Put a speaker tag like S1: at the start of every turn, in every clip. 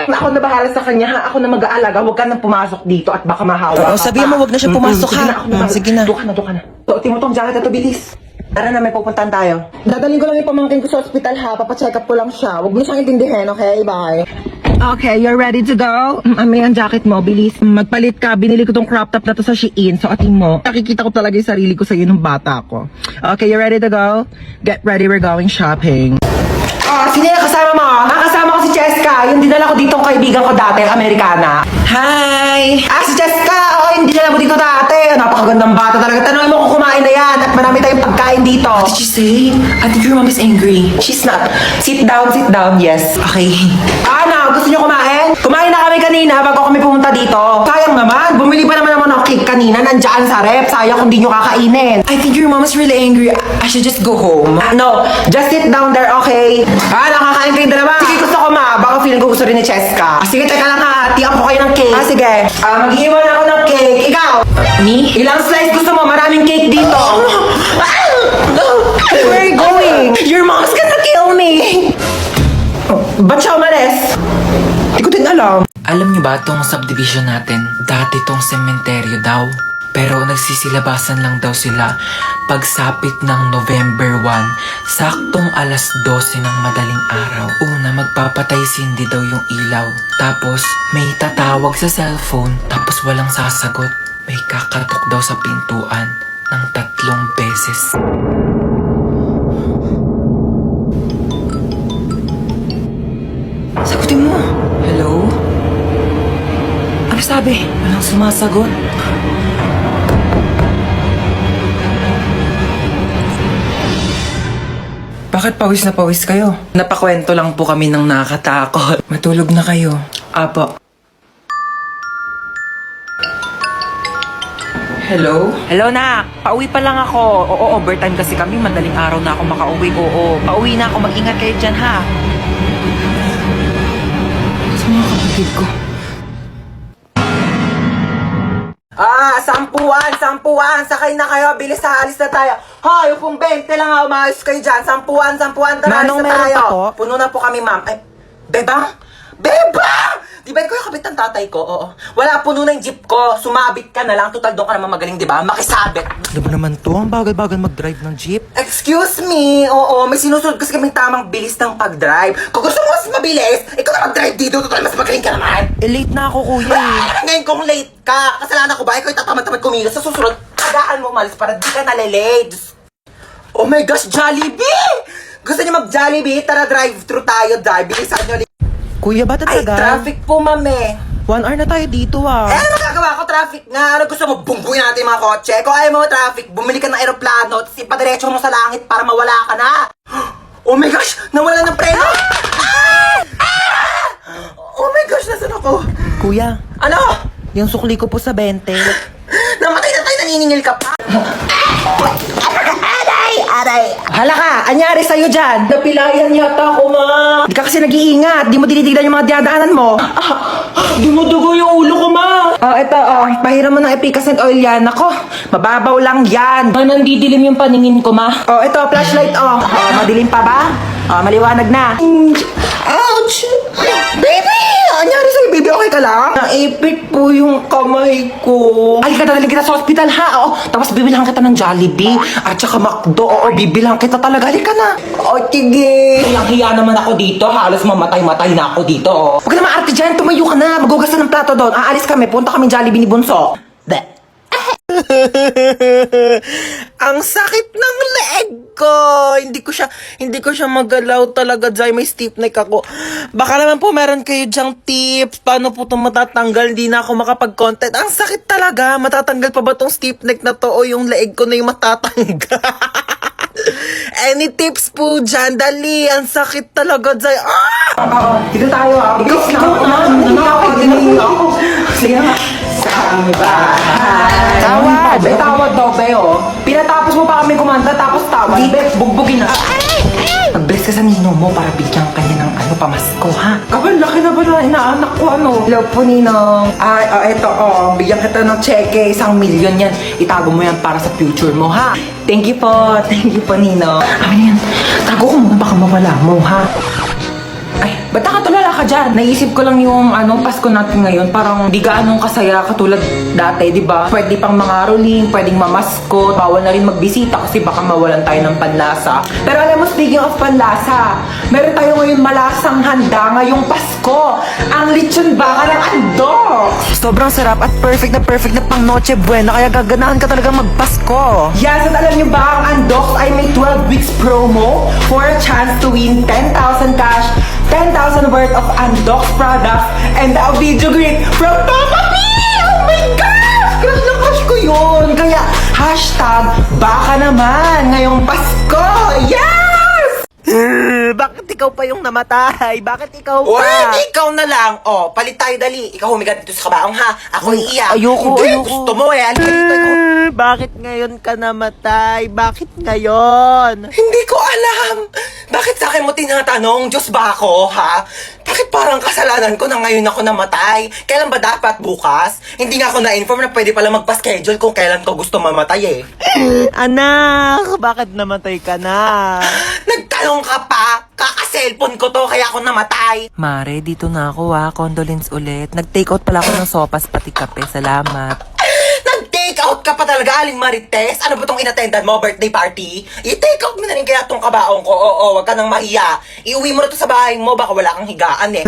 S1: Ako na bahala sa kanya ha. Ako na mag-aalaga. Huwag ka nang pumasok dito at baka mahawa ka.
S2: Sabihin mo, wag na siya pumasok
S1: Sige
S2: ha.
S1: na, ako na.
S2: Sige na.
S1: Doon ka na. Suotin mo tong jacket na to, bilis. Tara na, may pupuntahan tayo. Dadaling ko lang yung pamangkin ko sa ospital ha. Papacheck up ko lang siya. Huwag mo siyang intindihin, okay? Bye. Okay, you're ready to go? May ang jacket mo, bilis. Magpalit ka. Binili ko tong crop top na to sa Shein. So, atin mo. Nakikita ko talaga yung sarili ko sa'yo nung bata ko. Okay, you ready to go? Get ready, we're going shopping. Sino yung kasama mo? Kasama ko si Cheska. Yung dinala ko ditong kaibigan ko dati, Amerikana.
S2: Hi!
S1: Si Cheska! Hindi dinala mo dito dati. Napakagandang bata talaga. Tanongin mo kung kumain na yan. At marami tayong pagkain dito.
S2: What did you say? I think your mom is angry.
S1: She's not. Sit down, yes.
S2: Okay.
S1: Ano? Gusto niyo kumain? Kumain na kami kanina bago kami pumunta dito. Sayang naman. Bumili pa naman ng cake kanina. Nandiyan sa rep. Sayang kung di niyo kakainin.
S2: I think your mom is really angry. I should just go home.
S1: No, just sit down there, okay? Nakakain kayo dalawa. Sige, gusto ko ma. Baka feeling ko gusto rin ni Cheska. Sige, teka lang ha. Hatian ko kayo ng cake. Sige. Mag-iwan ako ng cake. Ikaw?
S2: Me?
S1: Ilang slice gusto mo? Maraming cake dito. Where are you going? Your mom's gonna kill me. Ba't siya umalis? Hindi ko din alam.
S2: Alam niyo ba tong subdivision natin? Dati tong sementeryo daw. Pero nagsisilabasan lang daw sila pagsapit ng November 1, saktong alas 12 ng madaling araw. Una, magpapatay sindi daw yung ilaw. Tapos, may tatawag sa cellphone, tapos walang sasagot. May kakatok daw sa pintuan ng 3 beses. Sagutin mo! Hello? Ano sabi? Walang sumasagot. Bakit pawis na pawis kayo? Napakwento lang po kami ng nakakatakot. Matulog na kayo. Apo. Hello?
S3: Hello, nak. Pauwi pa lang ako. Oo, overtime kasi kami. Madaling araw na ako makauwi. Oo, pauwi na ako. Mag-ingat kayo dyan, ha?
S2: Sa mga kapatid ko.
S1: Sampuan. Sakay na kayo. Bilis ha, alis na tayo. Hoy, kung 20 lang ha, umayos kayo dyan. Sampuan. Tara, alis
S2: Manong,
S1: na
S2: meron
S1: tayo.
S2: pa po?
S1: Puno na po kami, ma'am. Ay, Bebang? Bebang! Di ba ikaw yung kabit ng tatay ko? Oo. Wala, puno na yung jeep ko. Sumabit ka na lang. Total, doon ka naman magaling, di ba? Makisabit.
S2: Ano ba naman to? Ang bagal-bagal mag-drive ng jeep.
S1: Excuse me. Oo, may sinusunod kasi kaming tamang bilis ng pag-drive. Kung gusto mo mas mabilis, ikaw na mag-drive dito. Total, mas magaling ka naman.
S2: Late na ako, kuya eh.
S1: Ngayon kung late ka, kasalanan ko ba? Ikaw yung tatamad-tamad kumilos. Sa susunod, tagaan mo umalis para di ka nalilate. Oh my gosh, Jollibee! Gusto niyo mag-Jollibee? Tara, drive-thru tayo, drive. Bilisan niyo.
S2: Kuya, ba't
S1: Ay,
S2: tagal?
S1: traffic po, mame.
S2: 1 hour na tayo dito ah.
S1: Magagawa ko traffic nga. Ano gusto mo? Bumbuin natin yung mga kotse. Kung ayaw mo traffic, bumili ka ng aeroplano at ipadiretso mo sa langit para mawala ka na. Oh my gosh! Nawala ng preno! Oh my gosh! Nasaan ako?
S2: Kuya,
S1: Ano?
S2: yung sukli ko po sa 20.
S1: Namatay na tayo, naniningil ka pa. Aray! Hala ka! Anyari sa'yo dyan? Napilayan yata ako, ma. Di ka kasi nag-iingat. Di mo dinitignan yung mga dinadaanan mo. Dumudugo yung ulo ko, ma. Eto, pahiram mo ng Epicacent oil yan. Ako, mababaw lang yan.
S3: Nandidilim yung paningin ko, ma.
S1: Ito, flashlight, madilim pa ba? Maliwanag na. Ouch! Baby! Anyari sa'yo, baby? Okay ka lang? Naipit po yung kamay ko. Ay, dadalhin kita sa hospital, ha? Tapos bibilang kita ng Jollibee. At saka McDo. Bibilang kita talaga. Halika na. Sige. Hiyang-hiya naman ako dito. Halos mamatay-matay na ako dito. Huwag ka na maarte dyan. Tumayo ka na. Magugas na ng plato doon. Aalis kami. Punta kami Jollibee ni Bunso. Ang sakit ng leg ko. Hindi ko siya magalaw talaga, Jai. May stiff neck ako. Baka naman po meron kayo dyang tips. Paano po itong matatanggal? Hindi na ako makapag-content. Ang sakit talaga. Matatanggal pa ba tong stiff neck na to o yung leg ko na yung matatanggal? Any tips po dyan? Dali. Ang sakit talaga, Jai. Dito tayo, Bilis na ako. Sige na. Tawad! Tawad daw, Beo. Pinatapos mo pa kami kumanta, tapos tawad. Bugbugin na. Mag-bless ka sa ninong mo para bigyan kanya ng pamasko, ha? Kapag laki na ba na inaanak ko, Hello po, Ninong. Eto, bigyan kita ng cheque. 1 million yan. Itago mo yan para sa future mo, ha? Thank you po, Ninong. Yan. Tago ko muna, baka mawala mo, ha? Ay, ba't nakatulala ka
S3: ka dyan. Naisip ko lang yung Pasko natin ngayon. Parang di gaanong kasaya katulad dati, di ba? Pwede pang mga rolling, pwedeng mamaskot. Bawal na rin magbisita kasi baka mawalan tayo ng panlasa. Pero alam mo, speaking of panlasa, meron tayo ngayon malasang handa ngayong Pasko. Ang lechon baka ng andok. Sobrang sarap at perfect na pang Noche Buena. Kaya gaganahan ka talaga magpasko. Yes, at alam nyo ba, ang Andox ay may 12 weeks promo for a chance to win 10,000 cash, 10,000 worth of Andox products, and a video greet from Papa P! Oh my gosh! Crush na crush ko yun! Kaya, hashtag, baka naman ngayong Pasko! Yes! Bakit ikaw pa yung namatay? Bakit ikaw pa?
S1: Well, ikaw na lang. Oh, palit tayo dali. Ikaw humigat dito sa kabaong ha. Ako iiyak.
S3: Ayoko,
S1: Hindi,
S3: ayoko.
S1: gusto mo eh. Halika dito, ikaw.
S3: Bakit ngayon ka namatay? Bakit ngayon?
S1: Hindi ko alam. Bakit sa akin mo tinatanong? Diyos ba ako, ha? Bakit parang kasalanan ko na ngayon ako namatay? Kailan ba dapat? Bukas? Hindi nga ako na-inform na pwede pala magpa-schedule kung kailan ko gusto mamatay eh.
S3: Anak, bakit namatay ka na?
S1: Nagtanong ka pa? Kaka-cellphone ko to kaya ako namatay.
S3: Mare, dito na ako condolence ulit. Nag-take out pala ako ng sopas pati kape. Salamat.
S1: Nag-take out ka pa talaga, Aling Marites? Ano ba tong inattendan mo, birthday party? I-take out mo na rin kaya tong kabaong ko. Oo, wag ka nang mahiya. Iuwi mo na to sa bahay mo, baka wala kang higaan eh.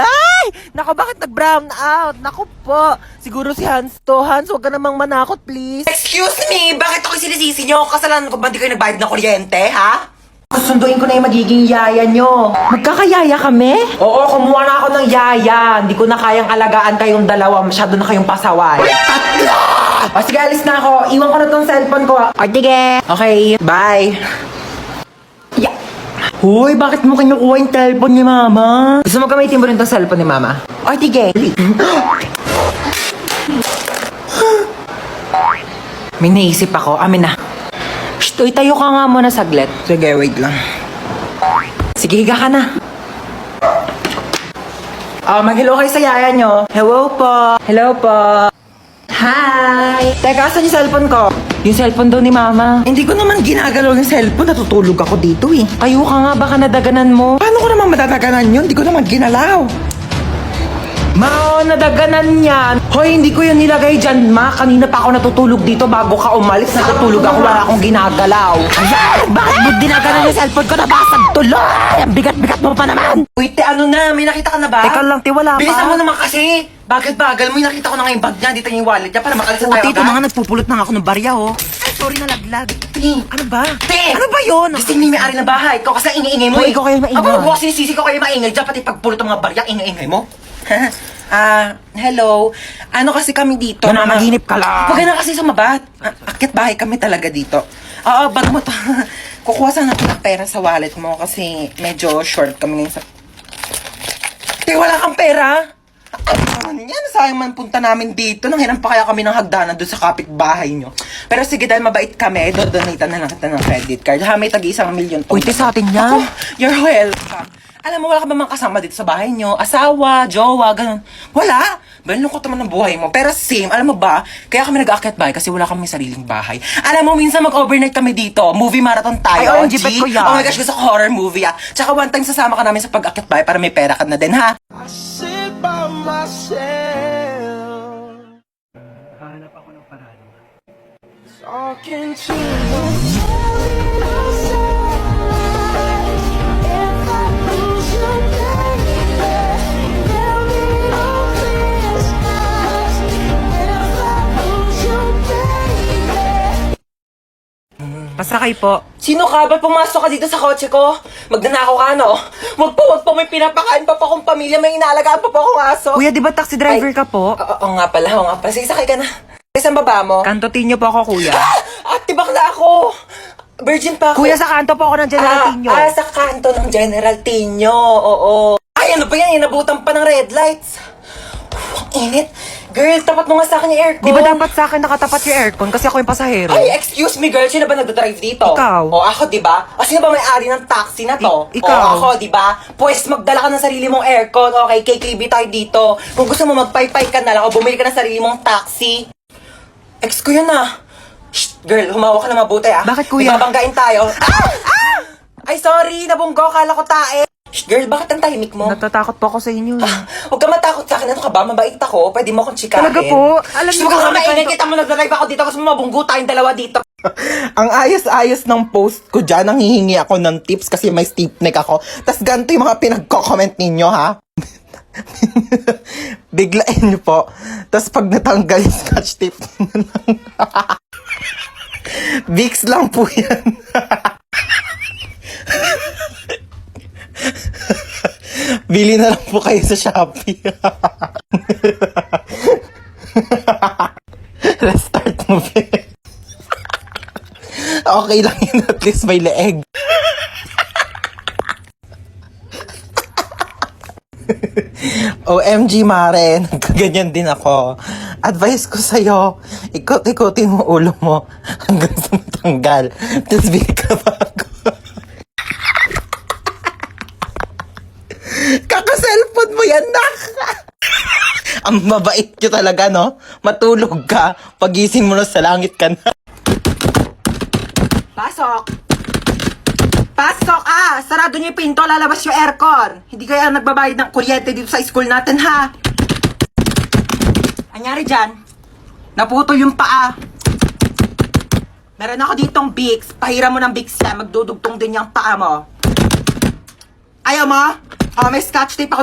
S3: Ay! Naku, bakit nag-brown out? Naku po. Siguro si Hans to. Hans, wag ka namang manakot, please.
S1: Excuse me, bakit ako sinisisi nyo? Kasalanan ko ba di kayo nagbayad ng kuryente, ha?
S3: Susunduin ko na yung magiging yaya nyo. Magkakayaya kami? Oo, kumuha na ako ng yaya. Hindi ko na kayang alagaan kayong dalawa. Masyado na kayong pasaway.
S1: Tatlo!
S3: O sige, alis na ako. Iwan ko na tong cellphone ko. O sige. Okay, bye. Yeah. Hoy, bakit mo kinukuha yung cellphone ni Mama? Gusto mo gamitin mo rin tong cellphone ni Mama? O sige. May naisip ako. Amin na. Shh, uy, tayo ka nga muna saglit.
S1: Sige, wait lang.
S3: Sige, higa ka na. Mag-hello kayo sa yaya nyo. Hello po. Hello po. Hi. Teka, asan yung cellphone ko? Yung cellphone daw ni Mama.
S1: Hindi ko naman ginagalaw yung cellphone, natutulog ako dito eh.
S3: Kayo ka nga, baka nadaganan mo.
S1: Paano ko naman matataganan yun? Hindi ko naman ginalaw.
S3: Mao, nadaganan yan. Hoy, hindi ko yan nilagay dyan, Ma. Kanina pa ako natutulog dito bago ka umalis. Natutulog ako, wala akong ginagalaw. Ayan, bakit mo dinaganan yung cellphone ko? Nabasag tuloy. Ang bigat-bigat mo pa naman.
S1: Wait, ano na? May nakita ka na ba?
S3: Teka lang, tiwala pa.
S1: Bilisan mo naman kasi. Bagal-bagal mo, yung nakita ko na nga yung bag niya. Dito yung wallet niya para makalis na tayo
S3: Tito,
S1: agad.
S3: mga nagpupulot na nga ako ng barya, oh. Ay, sorry na laglag. Ano ba?
S1: Te!
S3: Ano ba yun?
S1: Gising mo yung may-ari ng bahay. Ikaw kasi ingay-ingay mo
S3: Hoy, ikaw kayo maingay.
S1: Aba, bukas sinisisi ko kayo maingay dyan. Pati pagpulot ng mga barya, ingay-ingay mo. Hello. Ano kasi kami dito?
S3: Nananaginip ka lang.
S1: Huwag ka na kasi sumabat. Akit bahay kami talaga dito. Oo, bag mo to. Kukuha sana ako ng pera sa wallet mo kasi medyo short kami ngayon sa... Te, wala kang pera? Ano yan? Sayang man punta namin dito. Nanghiram pa kaya kami ng hagdanan doon sa kapitbahay nyo. Pero sige, dahil mabait kami, dodonate na lang kita ng credit card. Ha, may tagi-1,000,000 to.
S3: Uy, te, sa atin yan.
S1: Ako, you're welcome. Alam mo, wala ka ba mang kasama dito sa bahay nyo? Asawa, jowa, ganun. Wala. Lungkot naman ng buhay mo. Pero same, alam mo ba, kaya kami nag-aakyat bahay kasi wala kami sariling bahay. Alam mo, minsan mag-overnight kami dito. Movie marathon tayo.
S3: Ay, OMG, bet ko yan.
S1: Oh my gosh, gusto ko horror movie ah. Tsaka one time sasama ka namin sa pag-aakyat bahay para may pera ka na din, ha?
S4: I sit by myself.
S3: Hanap ako ng paraan.
S4: Talking to you.
S3: Pasakay po.
S1: Sino ka? Ba't pumasok ka dito sa kotse ko? Magnanakaw ka, no? Wag po, may pinapakain pa po akong pamilya, may inaalagaan pa po akong aso.
S3: Kuya, di ba taxi driver ka po?
S1: Oo nga pala, oo nga pala. Sige, sakay ka na. Saan baba mo?
S3: Kantotin niyo po ako, kuya.
S1: Ate, bakla ako. Virgin pa ako.
S3: Kuya, sa kanto po ako ng General Tinyo.
S1: Sa kanto ng General Tinyo, oo. Ay, ano ba yan? Inabutan pa ng red lights. Ang init. Girl, tapat mo nga sa akin yung aircon.
S3: Di ba dapat sa akin nakatapat yung aircon kasi ako yung pasahero?
S1: Ay, excuse me, girl. Sino ba nagdadrive dito?
S3: Ikaw.
S1: O, ako, di ba? O, sino ba may-ari ng taxi na to?
S3: Ikaw.
S1: O, ako, di ba? Pues, magdala ka ng sarili mong aircon. Okay, KKB tayo dito. Kung gusto mo, magpaypay ka na lang o bumili ka ng sarili mong taxi. Ex ko yun, ah. Shh, girl, humawa ka na mabuti, ah.
S3: Bakit, kuya?
S1: Ibabanggain tayo.
S3: Ay, sorry, nabunggo, kala ko tae.
S1: Shh, girl, bakit ang tahimik mo?
S3: Natatakot po ako sa inyo.
S1: Huwag ka matakot sa akin. Ano ka ba? Mabait ako. Pwede mo akong chikahin.
S3: Talaga po? Alam
S1: Shh,
S3: niyo
S1: huwag
S3: po,
S1: ka maingay.
S3: nagkwento-
S1: Kita mo nag-drive ako dito kasi mabunggo tayong dalawa dito. Ang ayos-ayos ng post ko dyan. Nanghihingi ako ng tips kasi may stiff neck ako. Tas ganito yung mga pinagko-comment ninyo, ha? Biglain nyo po. Tas pag natanggal yung scotch tape nyo lang. Vicks lang po yan. Bili na lang po kayo sa Shopee. Restart mo, be. Okay lang yun, at least may leeg. OMG, Mare, nagkaganyan din ako. Advice ko sa'yo, ikot-ikotin mo ulo mo hanggang sa matanggal. Tapos bili ka bago. Kaka-cellphone mo yan, nak! Ang mabait nyo talaga, no? Matulog ka, pagising mo na sa langit ka na.
S3: Pasok! Pasok! Sarado niyo yung pinto, lalabas yung aircon. Hindi kaya nagbabayad ng kuryente dito sa school natin, ha? Anyari dyan? Naputol yung paa. Meron ako ditong Vicks. Pahiram mo ng Vicks yan. Magdudugtong din yung paa mo. Ayaw mo? Oh, may scotch tape ako.